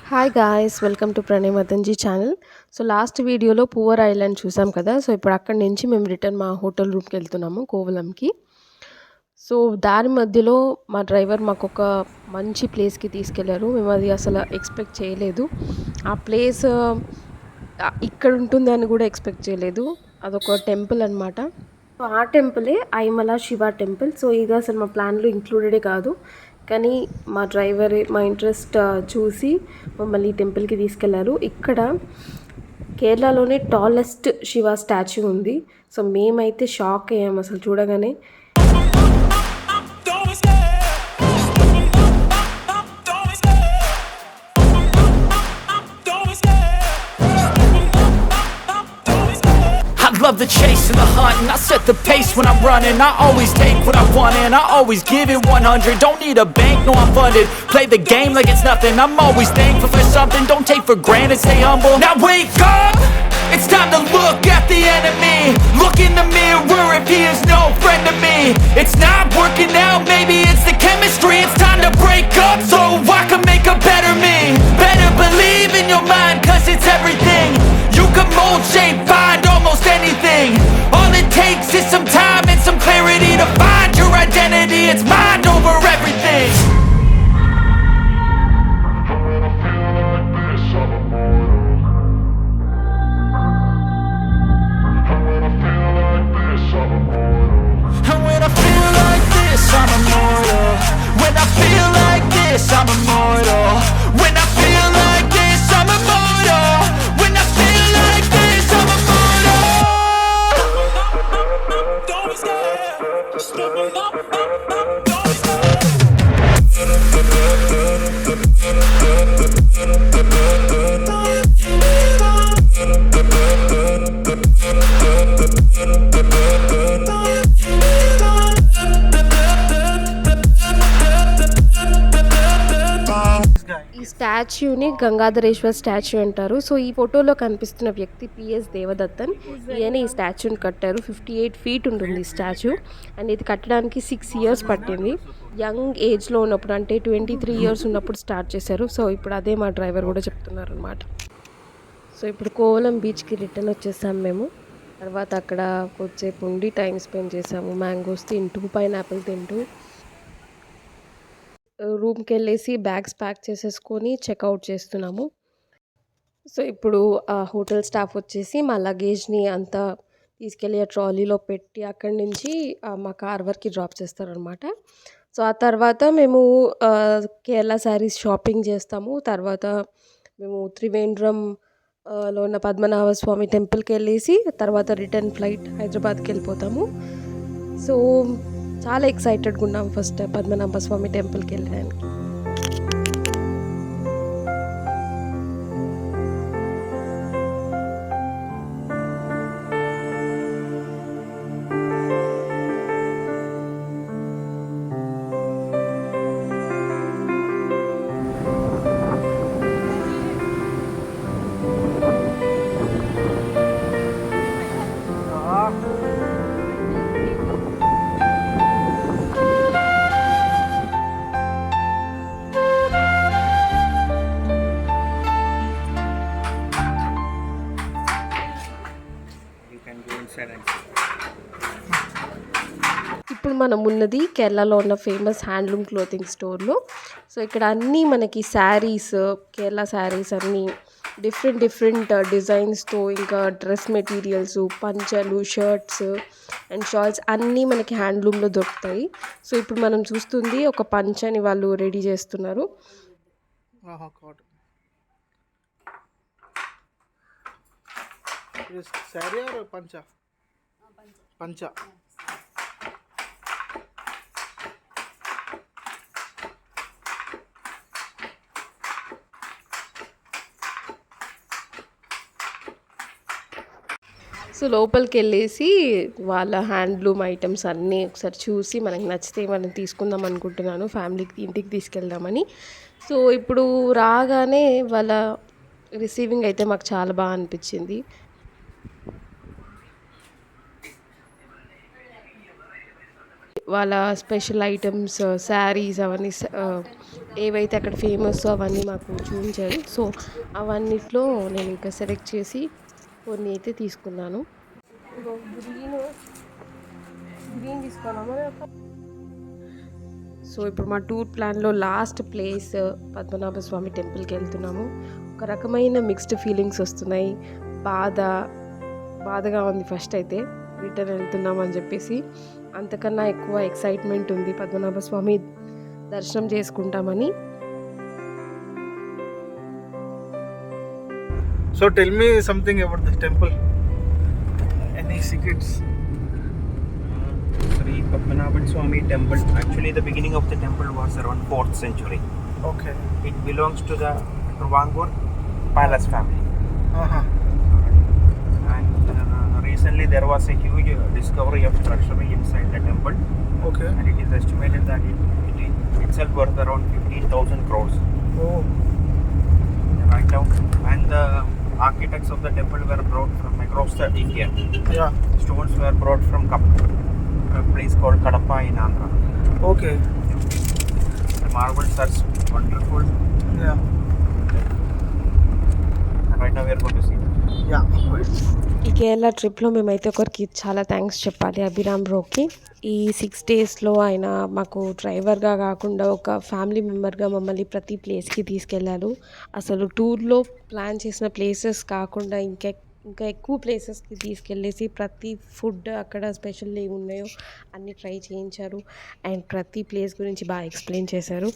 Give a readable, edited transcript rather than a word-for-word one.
Hi guys, welcome to Pranay Madan ji channel. So last వీడియోలో Poovar island చూసాం కదా. సో ఇప్పుడు అక్కడి నుంచి మేము రిటర్న్ మా హోటల్ రూమ్కి వెళ్తున్నాము కోవలంకి. సో దారి మధ్యలో మా డ్రైవర్ మాకు ఒక మంచి ప్లేస్కి తీసుకెళ్లారు. మేము అది అసలు ఎక్స్పెక్ట్ చేయలేదు. ఆ ప్లేస్ ఇక్కడ ఉంటుంది అని కూడా ఎక్స్పెక్ట్ చేయలేదు. అదొక టెంపుల్ అనమాట. సో ఆ టెంపులే ఆయిమల శివ టెంపుల్. సో ఇది అసలు మా ప్లాన్లో ఇంక్లూడెడే కాదు, కానీ మా డ్రైవర్ మా ఇంట్రెస్ట్ చూసి మమ్మల్ని ఈ టెంపుల్కి తీసుకెళ్లారు. ఇక్కడ కేరళలోనే టాలెస్ట్ శివ స్టాచ్యూ ఉంది. సో మేమైతే షాక్ అయ్యాము అసలు చూడగానే. Love the chase and the hunt, and I set the pace when I'm running. I always take what I want and I always give it 100. Don't need a bank, no I'm funded. Play the game like it's nothing. I'm always thankful for something. Don't take for granted, stay humble. Now wake up, it's time to look at the enemy. Look in the mirror if he is no friend to me. It's not working out, maybe it's the chemistry. It's time to break up so I can make a better me. Better believe in your mind, cause it's everything. You can mold, shape, find almost anything. All it takes is some time and some clarity to find your identity. It's mind over everything. And when I feel like this, I'm immortal. When I feel like this, I'm immortal. When I feel like this, I'm immortal. When I feel like this, I'm immortal. Don't be scared. Just open up, don't be scared. ఈ స్టాచ్యూని గంగాధరేశ్వర్ statue అంటారు. So ఈ ఫోటోలో కనిపిస్తున్న వ్యక్తి PS దేవదత్తన్. ఈయన ఈ స్టాచ్యూని కట్టారు. 58 feet ఉంటుంది ఈ స్టాచ్యూ. అండ్ ఇది కట్టడానికి 6 years పట్టింది. యంగ్ ఏజ్లో ఉన్నప్పుడు, అంటే 23 years ఉన్నప్పుడు స్టార్ట్ చేశారు. సో ఇప్పుడు అదే మా డ్రైవర్ కూడా చెప్తున్నారు అనమాట. సో ఇప్పుడు కోవలం బీచ్కి రిటర్న్ వచ్చేసాం మేము. తర్వాత అక్కడ కొద్దిసేపు ఉండి టైం స్పెండ్ చేసాము. మ్యాంగోస్ తింటూ, పైనాపిల్ తింటూ రూమ్కి వెళ్ళేసి బ్యాగ్స్ ప్యాక్ చేసేసుకొని చెక్అవుట్ చేస్తున్నాము. సో ఇప్పుడు ఆ హోటల్ స్టాఫ్ వచ్చేసి మా లగేజ్ని అంతా తీసుకెళ్ళి ఆ ట్రాలీలో పెట్టి అక్కడి నుంచి మా కార్ వరకు డ్రాప్ చేస్తారనమాట. సో ఆ తర్వాత మేము కేరళ శారీస్ షాపింగ్ చేస్తాము. తర్వాత మేము త్రివేంద్రంలో ఉన్న పద్మనాభ స్వామి టెంపుల్కి వెళ్ళేసి తర్వాత రిటర్న్ ఫ్లైట్ హైదరాబాద్కి వెళ్ళిపోతాము. సో చాలా ఎక్సైటెడ్గా ఉన్నాం ఫస్ట్ పద్మనాభ స్వామి టెంపుల్కి వెళ్ళడానికి. ఇప్పుడు మనం ఉన్నది కేరళలో ఉన్న ఫేమస్ హ్యాండ్లూమ్ క్లోతింగ్ స్టోర్లో. సో ఇక్కడ అన్నీ మనకి శారీస్, కేరళ శారీస్ అన్నీ డిఫరెంట్ డిజైన్స్తో, ఇంకా డ్రెస్ మెటీరియల్స్, పంచలు, షర్ట్స్ అండ్ షాల్స్ అన్నీ మనకి హ్యాండ్లూమ్లో దొరుకుతాయి. సో ఇప్పుడు మనం చూస్తుంది ఒక పంచని వాళ్ళు రెడీ చేస్తున్నారు. పంచ సో లోపలికి వెళ్ళేసి వాళ్ళ హ్యాండ్లూమ్ ఐటమ్స్ అన్నీ ఒకసారి చూసి మనకి నచ్చితే మనం తీసుకుందాం అనుకుంటున్నాను, ఫ్యామిలీకి ఇంటికి తీసుకెళ్దామని. సో ఇప్పుడు రాగానే వాళ్ళ రిసీవింగ్ అయితే మాకు చాలా బాగా అనిపించింది. వాళ్ళ స్పెషల్ ఐటమ్స్, శారీస్ అవన్నీ ఏవైతే అక్కడ ఫేమస్ అవన్నీ మాకు చూపించారు. సో అవన్నిట్లో నేను ఇంకా సెలెక్ట్ చేసి కొన్ని అయితే తీసుకున్నాను. గ్రీన్ తీసుకున్నాము. సో ఇప్పుడు మా టూర్ ప్లాన్లో లాస్ట్ ప్లేస్ పద్మనాభ స్వామి టెంపుల్కి వెళ్తున్నాము. ఒక రకమైన మిక్స్డ్ ఫీలింగ్స్ వస్తున్నాయి. బాధగా ఉంది ఫస్ట్ అయితే రిటర్న్ వెళ్తున్నాం అని చెప్పేసి. అంతకన్నా ఎక్కువ ఎక్సైట్మెంట్ ఉంది పద్మనాభ స్వామి దర్శనం చేసుకుంటామని. So tell me something about this temple. Any secrets? Sri Padmanabha Swamy temple. Actually, the beginning of the temple was around 4th century. Okay. It belongs to the Travancore palace family. Uh-huh. And recently there was a huge discovery of treasury inside the temple. Okay. And it is estimated that it itself worth around 15,000 crores. Oh. Right now. And the architects of the temple were brought from across the India. Yeah. Stones were brought from a place called Kadapa in Andhra. Okay. The marbles are wonderful. Yeah. And right now we are going to see that. Yeah. ఈ కేరళ ట్రిప్లో మేమైతే ఒకరికి చాలా thanks చెప్పాలి, అభిరామ్ బ్రోకి. ఈ 6 డేస్లో ఆయన మాకు డ్రైవర్గా కాకుండా ఒక ఫ్యామిలీ మెంబర్గా మమ్మల్ని ప్రతి ప్లేస్కి తీసుకెళ్ళారు. అసలు టూర్లో ప్లాన్ చేసిన ప్లేసెస్ కాకుండా ఇంకా ఎక్కువ ప్లేసెస్కి తీసుకెళ్ళేసి ప్రతి ఫుడ్ అక్కడ స్పెషల్ ఏమి ఉన్నాయో అన్నీ ట్రై చేయించారు. అండ్ ప్రతి ప్లేస్ గురించి బాగా ఎక్స్ప్లెయిన్ చేశారు.